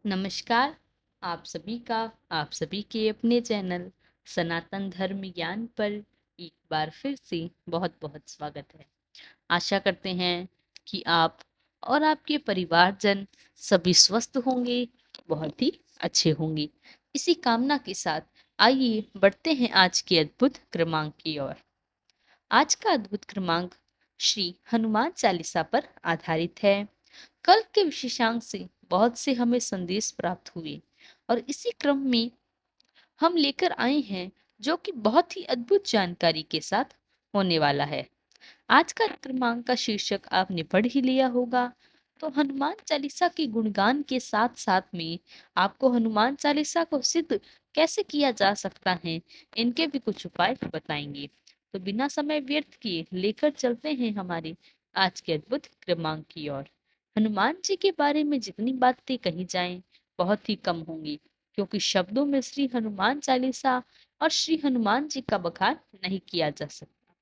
नमस्कार। आप सभी के अपने चैनल सनातन धर्म ज्ञान पर एक बार फिर से बहुत बहुत स्वागत है। आशा करते हैं कि आप और आपके परिवारजन सभी स्वस्थ होंगे, बहुत ही अच्छे होंगे। इसी कामना के साथ आइए बढ़ते हैं आज के अद्भुत क्रमांक की ओर। आज का अद्भुत क्रमांक श्री हनुमान चालीसा पर आधारित है। कल के विशेषांक से बहुत से हमें संदेश प्राप्त हुए और इसी क्रम में हम लेकर आए हैं जो कि बहुत ही अद्भुत जानकारी के साथ होने वाला है। आज का क्रमांक का शीर्षक आपने पढ़ ही लिया होगा। तो हनुमान चालीसा के गुणगान के साथ साथ में आपको हनुमान चालीसा को सिद्ध कैसे किया जा सकता है, इनके भी कुछ उपाय बताएंगे। तो बिना समय व्यर्थ किए लेकर चलते हैं हमारे आज के अद्भुत क्रमांक की ओर। हनुमान जी के बारे में जितनी बातें कही जाएं बहुत ही कम होंगी, क्योंकि शब्दों में श्री हनुमान चालीसा और श्री हनुमान जी का बखान नहीं किया जा सकता।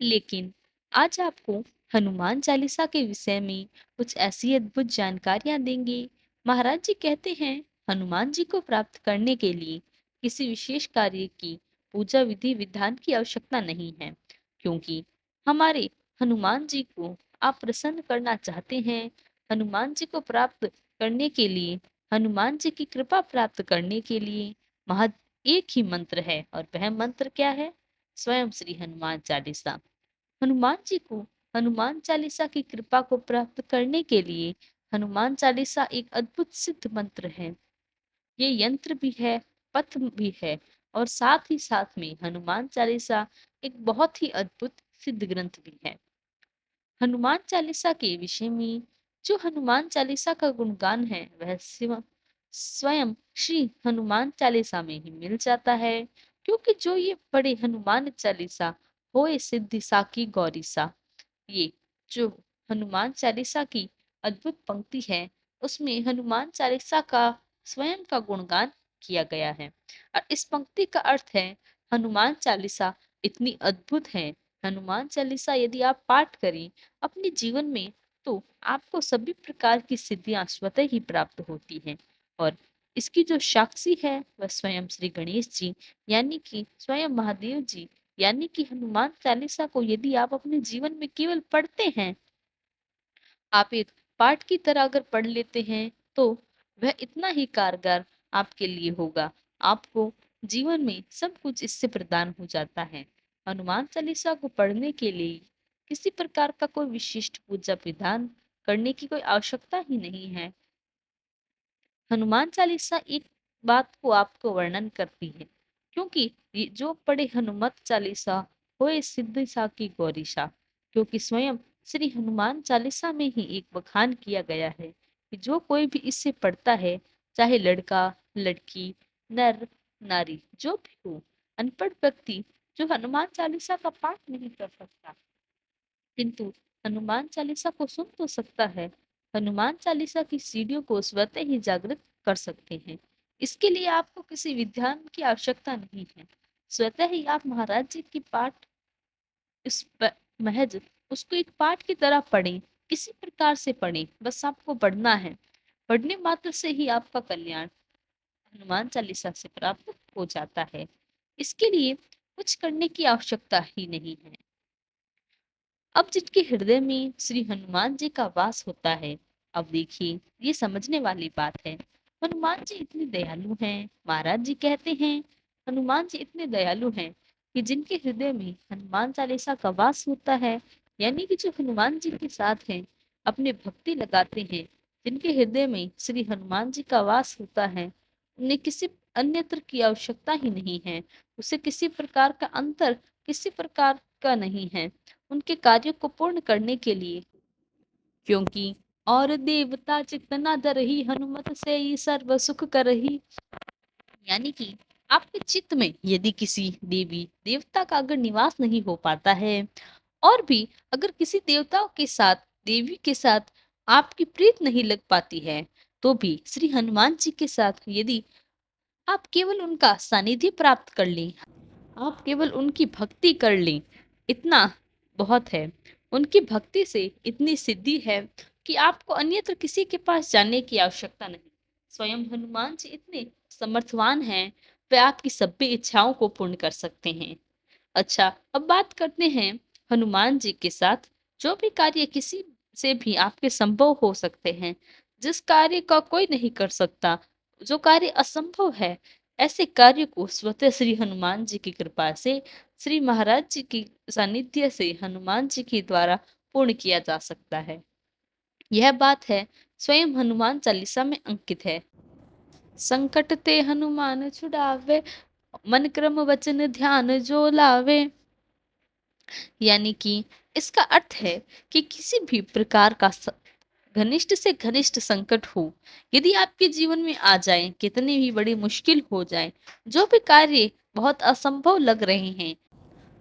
लेकिन आज आपको हनुमान चालीसा के विषय में कुछ ऐसी अद्भुत जानकारियां देंगे। महाराज जी कहते हैं हनुमान जी को प्राप्त करने के लिए किसी विशेष कार्य की पूजा विधि विधान की आवश्यकता नहीं है, क्योंकि हमारे हनुमान जी को आप प्रसन्न करना चाहते हैं। हनुमान जी को प्राप्त करने के लिए, हनुमान जी की कृपा प्राप्त करने के लिए महज एक ही मंत्र है, और वह मंत्र क्या है? स्वयं श्री हनुमान चालीसा। हनुमान जी को हनुमान चालीसा की कृपा को प्राप्त करने के लिए हनुमान चालीसा एक अद्भुत सिद्ध मंत्र है। ये यंत्र भी है, पथ भी है, और साथ ही साथ में हनुमान चालीसा एक बहुत ही अद्भुत सिद्ध ग्रंथ भी है। हनुमान चालीसा के विषय में जो हनुमान चालीसा का गुणगान है वह स्वयं श्री हनुमान चालीसा में ही मिल जाता है, क्योंकि जो ये पढ़े हनुमान चालीसा होए सिद्धि साकी गौरी सा, ये जो हनुमान चालीसा की अद्भुत पंक्ति है उसमें हनुमान चालीसा का स्वयं का गुणगान किया गया है। और इस पंक्ति का अर्थ है हनुमान चालीसा इतनी अद्भुत है। हनुमान चालीसा यदि आप पाठ करें अपने जीवन में तो आपको सभी प्रकार की सिद्धियां स्वतः ही प्राप्त होती हैं। और इसकी जो साक्षी है वह स्वयं श्री गणेश जी, यानी कि स्वयं महादेव जी। यानी कि हनुमान चालीसा को यदि आप अपने जीवन में केवल पढ़ते हैं, आप एक पाठ की तरह अगर पढ़ लेते हैं, तो वह इतना ही कारगर आपके लिए होगा। आपको जीवन में सब कुछ इससे प्रदान हो जाता है। हनुमान चालीसा को पढ़ने के लिए किसी प्रकार का कोई विशिष्ट पूजा विधान करने की कोई आवश्यकता ही नहीं है। हनुमान चालीसा एक बात को आपको वर्णन करती है, क्योंकि ये जो पढ़े हनुमत चालीसा होए सिद्धि सा की गौरी सा, क्योंकि स्वयं श्री हनुमान चालीसा में ही एक बखान किया गया है कि जो कोई भी इससे पढ़ता है, चाहे लड़का लड़की नर नारी जो भी हो, अनपढ़ व्यक्ति जो हनुमान चालीसा का पाठ नहीं कर सकता किंतु हनुमान चालीसा को सुन तो सकता है, हनुमान चालीसा की सीढ़ियों को स्वतः ही जागृत कर सकते हैं। इसके लिए आपको किसी विद्वान की आवश्यकता नहीं है। स्वतः ही आप महाराज जी की पाठ महज उसको एक पाठ की तरह पढ़ें, किसी प्रकार से पढ़ें, बस आपको पढ़ना है। पढ़ने मात्र से ही आपका कल्याण हनुमान चालीसा से प्राप्त हो जाता है। इसके लिए कुछ करने की आवश्यकता ही नहीं है। अब जिनके हृदय में श्री हनुमान जी का वास होता है, अब देखिए ये समझने वाली बात है। हनुमान जी इतने दयालु हैं, महाराज जी कहते हैं हनुमान जी इतने दयालु हैं कि जिनके हृदय में हनुमान चालीसा का वास होता है, यानी कि जो हनुमान जी के साथ हैं, अपने भक्ति लगाते हैं, जिनके हृदय में श्री हनुमान जी का वास होता है, उन्हें किसी अन्यत्र की आवश्यकता ही नहीं है। उसे किसी प्रकार का अंतर किसी प्रकार का नहीं है उनके कार्यों को पूर्ण करने के लिए, क्योंकि और देवता चित्त न धरहि हनुमत से ही सर्व सुख करहि। यानी कि आपके चित्त में यदि किसी देवी देवता का अगर निवास नहीं हो पाता है, और भी अगर किसी देवताओं के साथ देवी के साथ आपकी प्रीत नहीं लग पाती है, तो भी श्री हनुमान जी के साथ यदि आप केवल उनका सानिध्य प्राप्त कर लें, आप केवल उनकी भक्ति कर लें, इतना बहुत है। उनकी भक्ति से इतनी सिद्धि है कि आपको अन्यत्र किसी के पास जाने की आवश्यकता नहीं। स्वयं हनुमान जी इतने समर्थवान हैं, वे आपकी सभी इच्छाओं को पूर्ण कर सकते हैं। अच्छा, अब बात करते हैं हनुमान जी के साथ जो भी कार्य किसी से भी आपके संभव हो सकते हैं, जिस कार्य का कोई नहीं कर सकता, जो कार्य असंभव है, ऐसे कार्य को स्वतः श्री हनुमान जी की कृपा से, श्री महाराज जी की सानिध्य से हनुमान जी के द्वारा पूर्ण किया जा सकता है। यह बात है स्वयं हनुमान चालीसा में अंकित है। संकट ते हनुमान छुड़ावे, मन क्रम वचन ध्यान जो लावे। यानी कि इसका अर्थ है कि किसी भी प्रकार का घनिष्ठ से घनिष्ठ संकट हो, यदि आपके जीवन में आ जाए, कितनी भी बड़ी मुश्किल हो जाए, जो भी कार्य बहुत असंभव लग रहे हैं,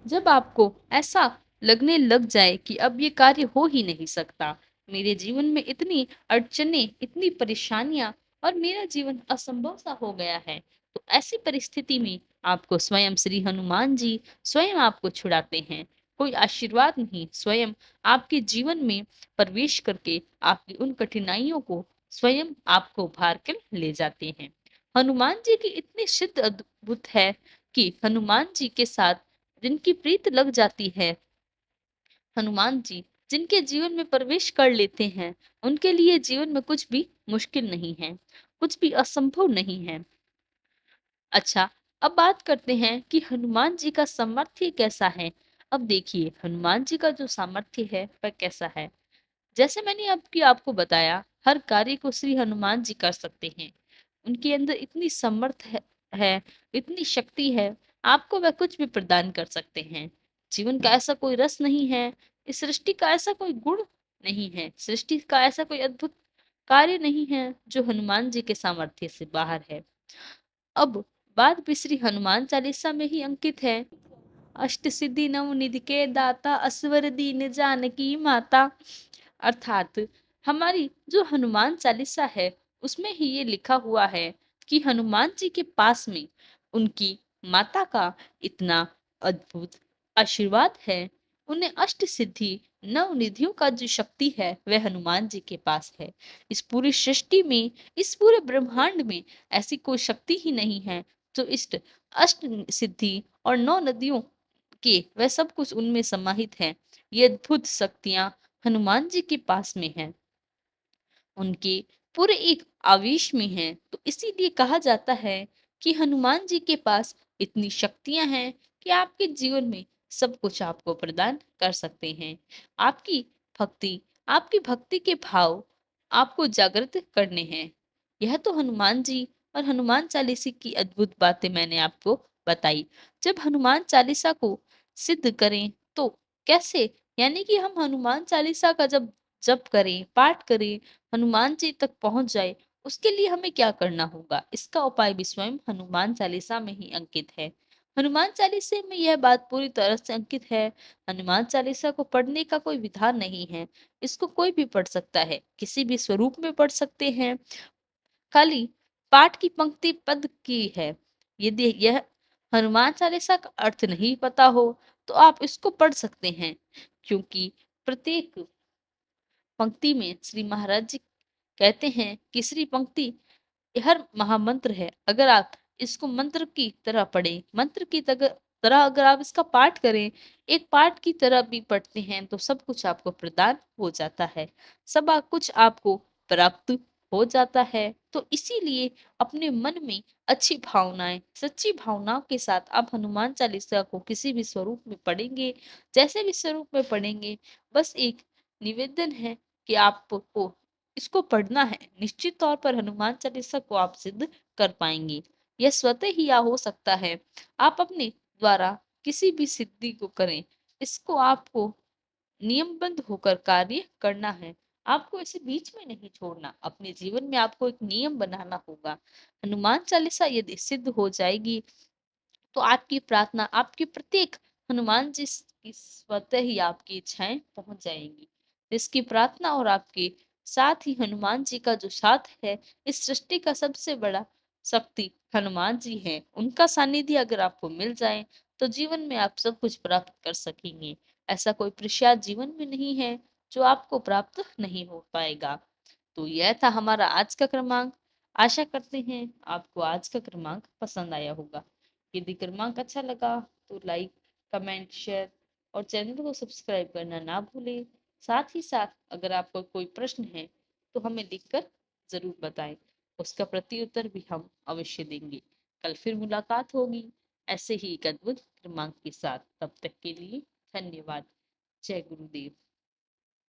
जब आपको ऐसा लगने लग जाए कि अब ये कार्य हो ही नहीं सकता, मेरे जीवन में इतनी अड़चने, इतनी परेशानियां और मेरा जीवन असंभव सा हो गया है, तो ऐसी परिस्थिति में आपको स्वयं श्री हनुमान जी स्वयं आपको छुड़ाते हैं। कोई आशीर्वाद नहीं, स्वयं आपके जीवन में प्रवेश करके आपकी उन कठिनाइयों को स्वयं आपको उभार कर ले जाते हैं। हनुमान जी की इतनी सिद्ध अद्भुत है कि हनुमान जी के साथ जिनकी प्रीत लग जाती है, हनुमान जी जिनके जीवन में प्रवेश कर लेते हैं, उनके लिए जीवन में कुछ भी मुश्किल नहीं है, कुछ भी असंभव नहीं है। अच्छा, अब बात करते हैं कि हनुमान जी का सामर्थ्य कैसा है। अब देखिए हनुमान जी का जो सामर्थ्य है वह कैसा है। जैसे मैंने आपको बताया, हर कार्य को श्री हनुमान जी कर सकते हैं। उनके अंदर इतनी है, इतनी शक्ति है, आपको वह कुछ भी प्रदान कर सकते हैं। जीवन का ऐसा कोई रस नहीं है, इस सृष्टि का ऐसा कोई गुण नहीं है, सृष्टि का ऐसा कोई अद्भुत कार्य नहीं है जो हनुमान जी के सामर्थ्य से बाहर है। अब बात भी श्री हनुमान चालीसा में ही अंकित है। अष्ट सिद्धि नव निधि के दाता, असवर दीन जानकी माता। अर्थात हमारी जो हनुमान चालीसा है, उसमें ही ये लिखा हुआ है कि हनुमान जी के पास में उनकी माता का इतना अद्भुत आशीर्वाद है। उन्हें अष्ट सिद्धि नव निधियों का जो शक्ति है वह हनुमान जी के पास है। इस पूरी सृष्टि में, इस पूरे ब्रह्मांड में ऐसी कोई शक्ति ही नहीं है जो इस अष्ट सिद्धि और नौ नदियों के वह सब कुछ उनमें समाहित है। ये अद्भुत शक्तियां हनुमान जी के पास में है, उनके पूरे एक आवेश में है। तो इसीलिए कहा जाता है कि हनुमान जी के पास इतनी शक्तियां हैं कि आपके जीवन में सब कुछ आपको प्रदान कर सकते हैं। आपकी भक्ति, आपकी भक्ति के भाव आपको जागृत करने हैं। यह तो हनुमान जी और हनुमान चालीसा की अद्भुत बातें मैंने आपको बताई। जब हनुमान चालीसा को सिद्ध करें तो कैसे, यानी कि हम हनुमान चालीसा का जब जप करें, पाठ करें, हनुमान जी तक पहुंच जाए, उसके लिए हमें क्या करना होगा, इसका उपाय भी स्वयं हनुमान चालीसा में ही अंकित है। हनुमान चालीसा में यह बात पूरी तरह से अंकित है। हनुमान चालीसा को पढ़ने का कोई विधान नहीं है, इसको कोई भी पढ़ सकता है, किसी भी स्वरूप में पढ़ सकते हैं। खाली पाठ की पंक्ति पद की है। यदि यह हनुमान चालीसा का अर्थ नहीं पता हो तो आप इसको पढ़ सकते हैं, क्योंकि प्रत्येक पंक्ति में श्री महाराज जी कहते हैं कि श्री पंक्ति हर महामंत्र है। अगर आप इसको मंत्र की तरह पढ़ें, मंत्र की तरह अगर आप इसका पाठ करें, एक पाठ की तरह भी पढ़ते हैं, तो सब कुछ आपको प्रदान हो जाता है, कुछ आपको प्राप्त हो जाता है। तो इसीलिए अपने मन में अच्छी भावनाएं, सच्ची भावनाओं के साथ आप हनुमान चालीसा को किसी भी स्वरूप में पढ़ेंगे, जैसे भी स्वरूप में पढ़ेंगे, बस एक निवेदन है कि आपको इसको पढ़ना है। निश्चित तौर पर हनुमान चालीसा को आप सिद्ध कर पाएंगे। यह स्वतः ही या हो सकता है आप अपने द्वारा किसी भी सिद्धि को करें, इसको आपको नियमबद्ध होकर कार्य करना है। आपको इसे बीच में नहीं छोड़ना, अपने जीवन में आपको एक नियम बनाना होगा। हनुमान चालीसा यदि सिद्ध हो जाएगी तो आपकी प्रार्थना, आपकी प्रत्येक हनुमान जी की स्वतः ही आपकी इच्छाएं पहुंच जाएंगी। इसकी प्रार्थना और आपके साथ ही हनुमान जी का जो साथ है, इस सृष्टि का सबसे बड़ा शक्ति हनुमान जी है। उनका सानिध्य अगर आपको मिल जाए तो जीवन में आप सब कुछ प्राप्त कर सकेंगे। ऐसा कोई प्रसाद जीवन में नहीं है जो आपको प्राप्त नहीं हो पाएगा। तो यह था हमारा आज का क्रमांक। आशा करते हैं आपको आज का क्रमांक पसंद आया होगा। यदि क्रमांक अच्छा लगा तो लाइक, कमेंट, शेयर और चैनल को सब्सक्राइब करना ना भूलें। साथ ही साथ अगर आपको कोई प्रश्न है तो हमें लिखकर जरूर बताएं। उसका प्रत्युत्तर भी हम अवश्य देंगे। कल फिर मुलाकात होगी ऐसे ही एक अद्भुत क्रमांक के साथ। तब तक के लिए धन्यवाद। जय गुरुदेव।